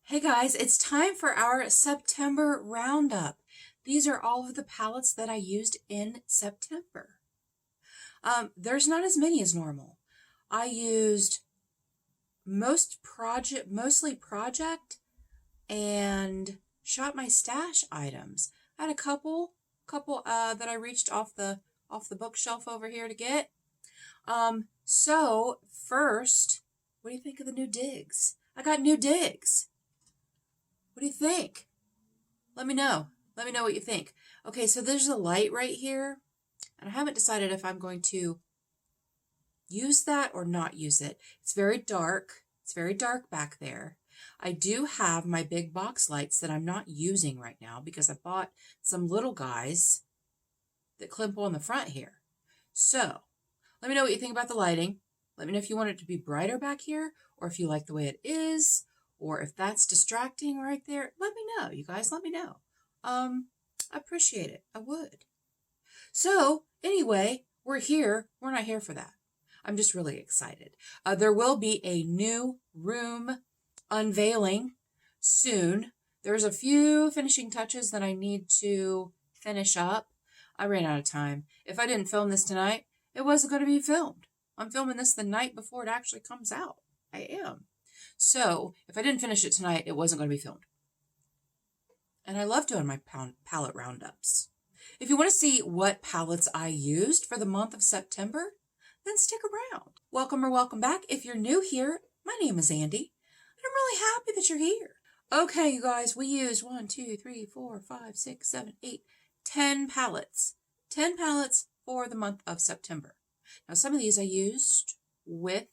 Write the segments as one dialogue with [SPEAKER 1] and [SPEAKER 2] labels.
[SPEAKER 1] Hey guys, it's time for our September roundup. These are all of the palettes that I used in September. There's not as many as normal. I used mostly project and shop my stash items. I had a couple that I reached off the bookshelf over here to get. So first, what do you think of the new digs? I got new digs. What do you think? Let me know. Let me know what you think. Okay, so there's a light right here, and I haven't decided if I'm going to use that or not use it. It's very dark. It's very dark back there. I do have my big box lights that I'm not using right now because I bought some little guys that clip on the front here. So, let me know what you think about the lighting. Let me know if you want it to be brighter back here or if you like the way it is. Or if that's distracting right there, let me know, you guys, let me know. I appreciate it. I would. So, anyway, we're here. We're not here for that. I'm just really excited. There will be a new room unveiling soon. There's a few finishing touches that I need to finish up. I ran out of time. If I didn't film this tonight, it wasn't going to be filmed. I'm filming this the night before it actually comes out. I am. So, if I didn't finish it tonight, it wasn't going to be filmed. And I love doing my palette roundups. If you want to see what palettes I used for the month of September, then stick around. Welcome or welcome back. If you're new here, my name is Andi, and I'm really happy that you're here. Okay, you guys, we used 1, 2, 3, 4, 5, 6, 7, 8, 10 palettes. 10 palettes for the month of September. Now, some of these I used with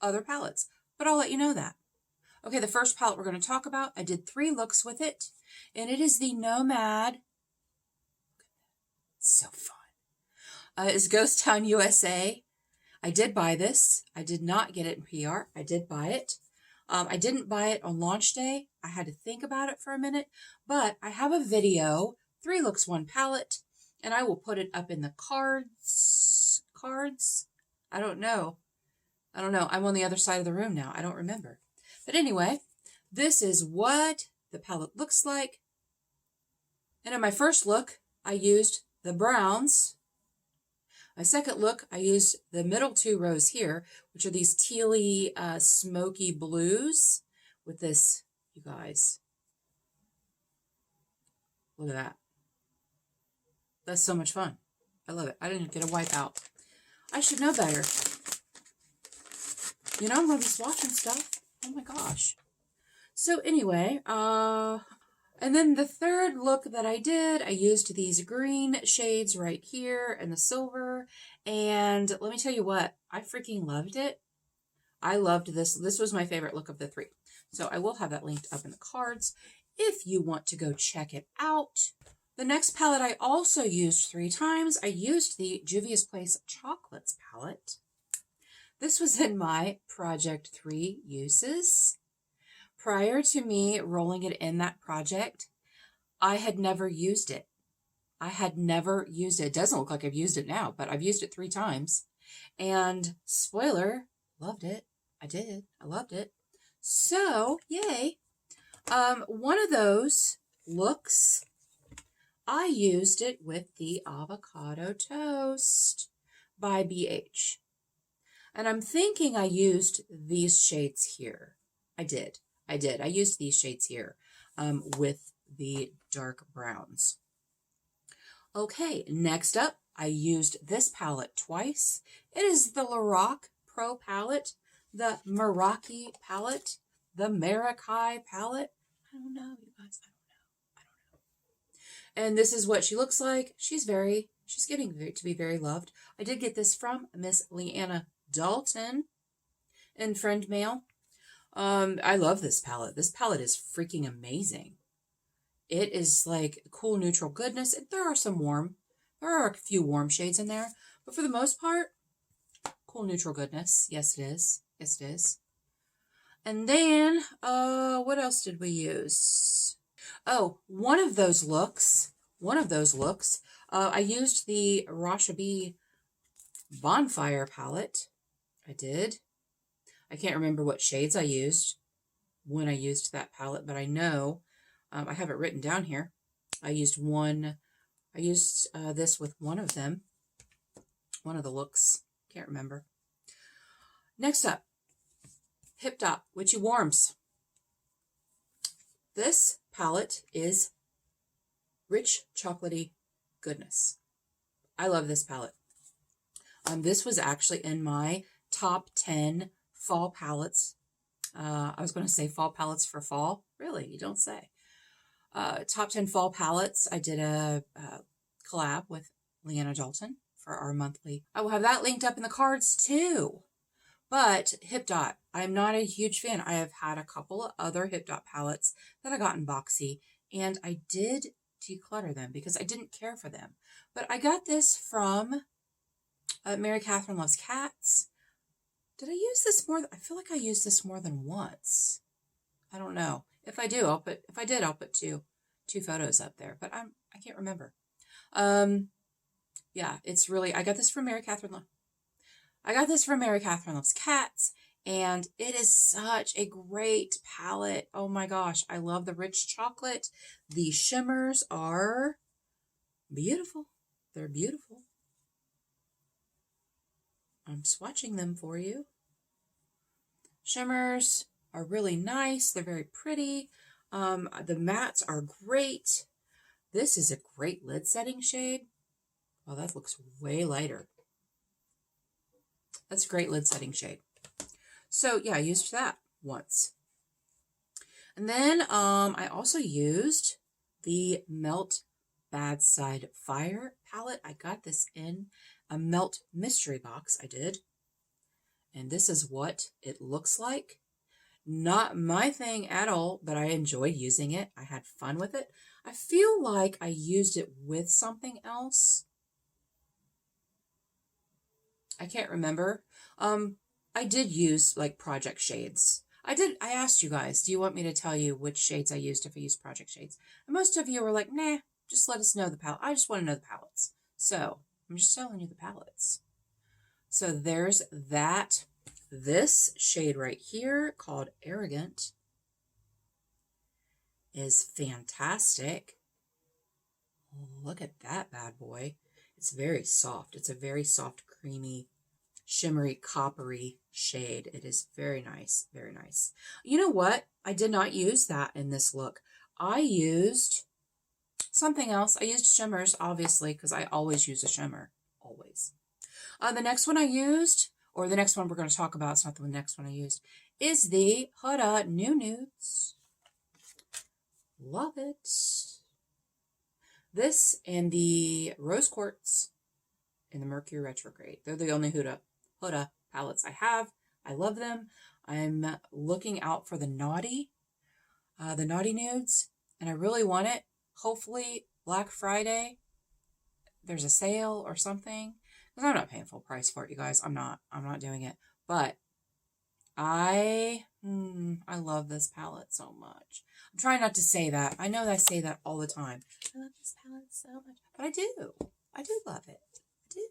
[SPEAKER 1] other palettes, but I'll let you know that. Okay, the first palette we're going to talk about, I did 3 looks with it, and it is the Nomad. It's so fun. It's Ghost Town, USA. I did buy this. I did not get it in PR. I did buy it. I didn't buy it on launch day. I had to think about it for a minute, but I have a video, 3 looks, 1 palette, and I will put it up in the cards. I don't know. I'm on the other side of the room now. I don't remember. But anyway, this is what the palette looks like. And in my first look, I used the browns. My second look, I used the middle 2 rows here, which are these tealy, smoky blues with this, you guys. Look at that. That's so much fun. I love it. I didn't get a wipe out. I should know better. You know, I'm going to be swatching stuff. Oh my gosh. So anyway, and then the third look that I did, I used these green shades right here and the silver. And let me tell you what, I freaking loved it. I loved this. This was my favorite look of the 3. So I will have that linked up in the cards if you want to go check it out. The next palette I also used 3 times. I used the Juvia's Place Chocolates palette. This was in my Project 3 uses. Prior to me rolling it in that project, I had never used it. It doesn't look like I've used it now, but I've used it 3 times. And spoiler, loved it. I did. I loved it. So, yay. One of those looks, I used it with the Avocado Toast by BH. And I'm thinking I used these shades here. I did. I used these shades here with the dark browns. Okay, next up, I used this palette twice. It is the Lorac Pro palette, the Meraki palette, the Marakai palette. I don't know, you guys. I don't know. And this is what she looks like. She's getting to be very loved. I did get this from Miss Leanna Dalton in friend mail. I love this palette. This palette is freaking amazing. It is like cool neutral goodness. There are a few warm shades in there, but for the most part, cool neutral goodness. Yes, it is. Yes, it is. And then, what else did we use? Oh, one of those looks, I used the Rashabi Bonfire palette. I did. I can't remember what shades I used, when I used that palette, but I know, I have it written down here. I used this with one of them, one of the looks, can't remember. Next up, Hip Dot Witchy Warms. This palette is rich chocolatey goodness. I love this palette. This was actually in my top 10 fall palettes. I was going to say fall palettes for fall. Really, you don't say. Top 10 fall palettes. I did a collab with Leanna Dalton for our monthly. I will have that linked up in the cards too. But Hip Dot, I'm not a huge fan. I have had a couple of other Hip Dot palettes that I got in boxy, and I did declutter them because I didn't care for them. But I got this from Mary Catherine Loves Cats. Did I use this more? I feel like I used this more than once. I don't know. If I did, I'll put two photos up there, but I can't remember. Yeah, it's really, I got this from Mary Catherine Loves Cats, and it is such a great palette. Oh my gosh, I love the rich chocolate. The shimmers are beautiful. They're beautiful. I'm swatching them for you. Shimmers are really nice. They're very pretty. The mattes are great. This is a great lid setting shade. Oh, that looks way lighter. That's a great lid setting shade. So yeah, I used that once. And then I also used the Melt Bad Side Fire palette. I got this in a Melt mystery box, I did. And this is what it looks like. Not my thing at all, but I enjoyed using it. I had fun with it. I feel like I used it with something else. I can't remember. I did use like project shades. I asked you guys, do you want me to tell you which shades I used if I used project shades? And most of you were like, nah, just let us know the palette. I just want to know the palettes. So I'm just telling you the palettes. So there's that. This shade right here called Arrogant is fantastic. Look at that bad boy. It's very soft. It's a very soft, creamy, shimmery, coppery shade. It is very nice. Very nice. You know what? I did not use that in this look. I used something else. I used shimmers, obviously, because I always use a shimmer. Always. The next one I used, or the next one we're going to talk about, it's not the next one I used, is the Huda New Nudes. Love it. This and the Rose Quartz in the Mercury Retrograde. They're the only Huda palettes I have. I love them. I'm looking out for the Naughty Nudes, and I really want it. Hopefully Black Friday, there's a sale or something. Because I'm not paying full price for it, you guys. I'm not doing it. But I love this palette so much. I'm trying not to say that. I know that I say that all the time. I love this palette so much. But I do. I do love it. I do.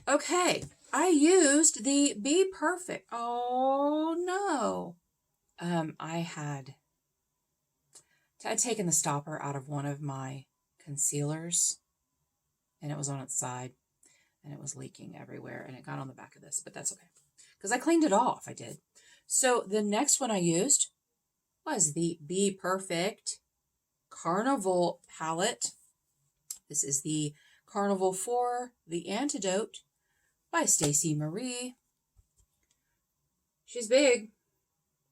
[SPEAKER 1] Okay. I used the Be Perfect. Oh, no. I'd taken the stopper out of one of my concealers, and it was on its side, and it was leaking everywhere, and it got on the back of this, but that's okay, because I cleaned it off. I did. So the next one I used was the Be Perfect Carnival palette. This is the Carnival 4, The Antidote by Stacey Marie. She's big.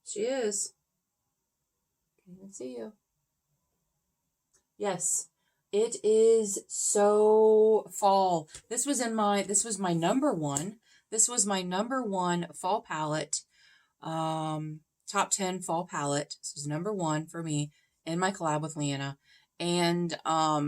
[SPEAKER 1] She is. Can't even see you. Yes, it is so fall. This was my number one. This was my number one fall palette. Top 10 fall palette. This was number one for me in my collab with Leanna. And I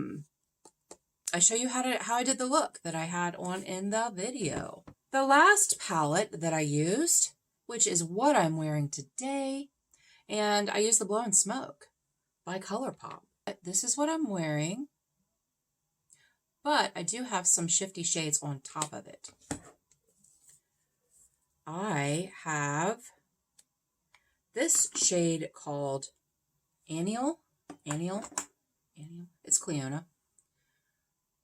[SPEAKER 1] show you how I did the look that I had on in the video. The last palette that I used, which is what I'm wearing today, and I used the Blow and Smoke by ColourPop. This is what I'm wearing, but I do have some shifty shades on top of it. I have this shade called Annual. It's Cleona.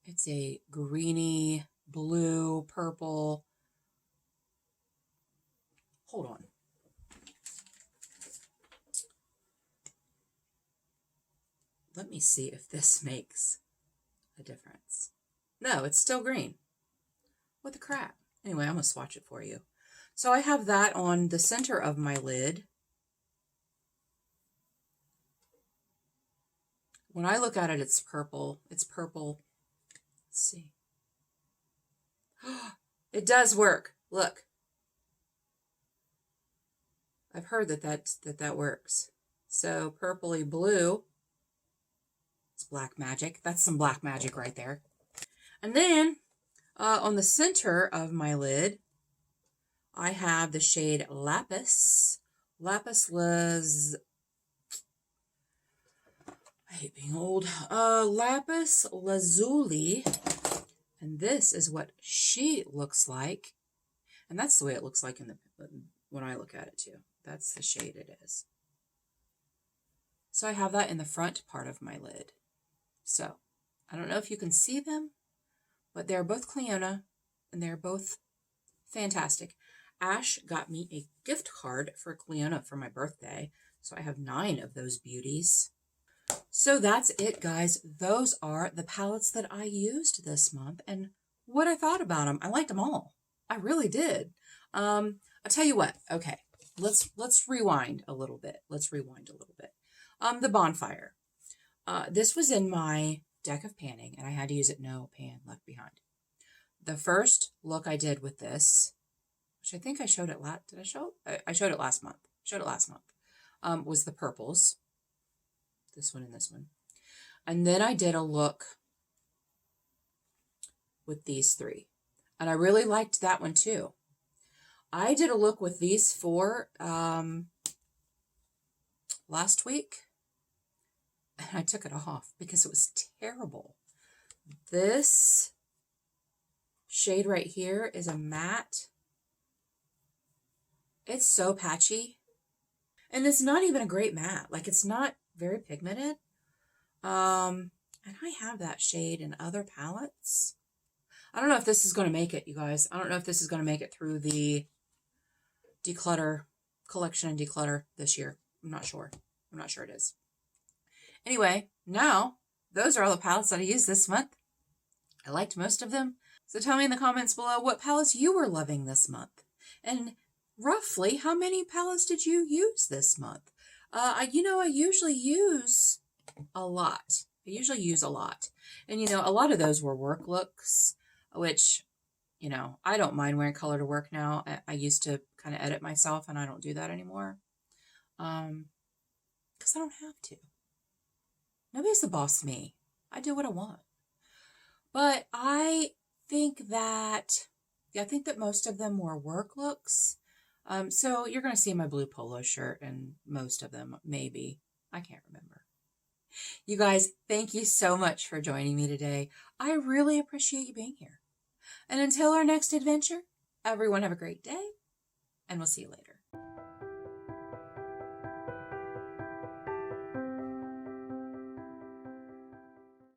[SPEAKER 1] It's a greeny, blue, purple. Hold on. Let me see if this makes a difference. No, it's still green. What the crap? Anyway, I'm going to swatch it for you. So I have that on the center of my lid. When I look at it, it's purple. It's purple. Let's see. It does work. Look. I've heard that works. So purpley blue. It's black magic. That's some black magic right there. And then on the center of my lid, I have the shade Lapis. Lapis Lazuli. I hate being old. Lapis Lazuli. And this is what she looks like. And that's the way it looks like when I look at it too. That's the shade it is. So I have that in the front part of my lid. So I don't know if you can see them, but they're both Cleona and they're both fantastic. Ash got me a gift card for Cleona for my birthday. So I have 9 of those beauties. So that's it, guys. Those are the palettes that I used this month and what I thought about them. I liked them all. I really did. I'll tell you what. Okay, let's rewind a little bit. The bonfire. This was in my deck of panning, and I had to use it. No pan left behind. The first look I did with this, which I think I showed it last. Did I show? I showed it last month. Was the purples. This one and this one. And then I did a look with these 3. And I really liked that one too. I did a look with these 4 last week. And I took it off because it was terrible. This shade right here is a matte. It's so patchy. And it's not even a great matte. Like, it's not very pigmented. And I have that shade in other palettes. I don't know if this is going to make it, you guys. I don't know if this is going to make it through the declutter collection and declutter this year. I'm not sure. I'm not sure it is. Anyway, now those are all the palettes that I used this month. I liked most of them. So tell me in the comments below what palettes you were loving this month. And roughly, how many palettes did you use this month? I usually use a lot. And, a lot of those were work looks, which, I don't mind wearing color to work now. I used to kind of edit myself, and I don't do that anymore. Because I don't have to. Nobody's the boss of me. I do what I want. But I think that most of them were work looks. So you're going to see my blue polo shirt and most of them, maybe. I can't remember. You guys, thank you so much for joining me today. I really appreciate you being here. And until our next adventure, everyone have a great day, and we'll see you later.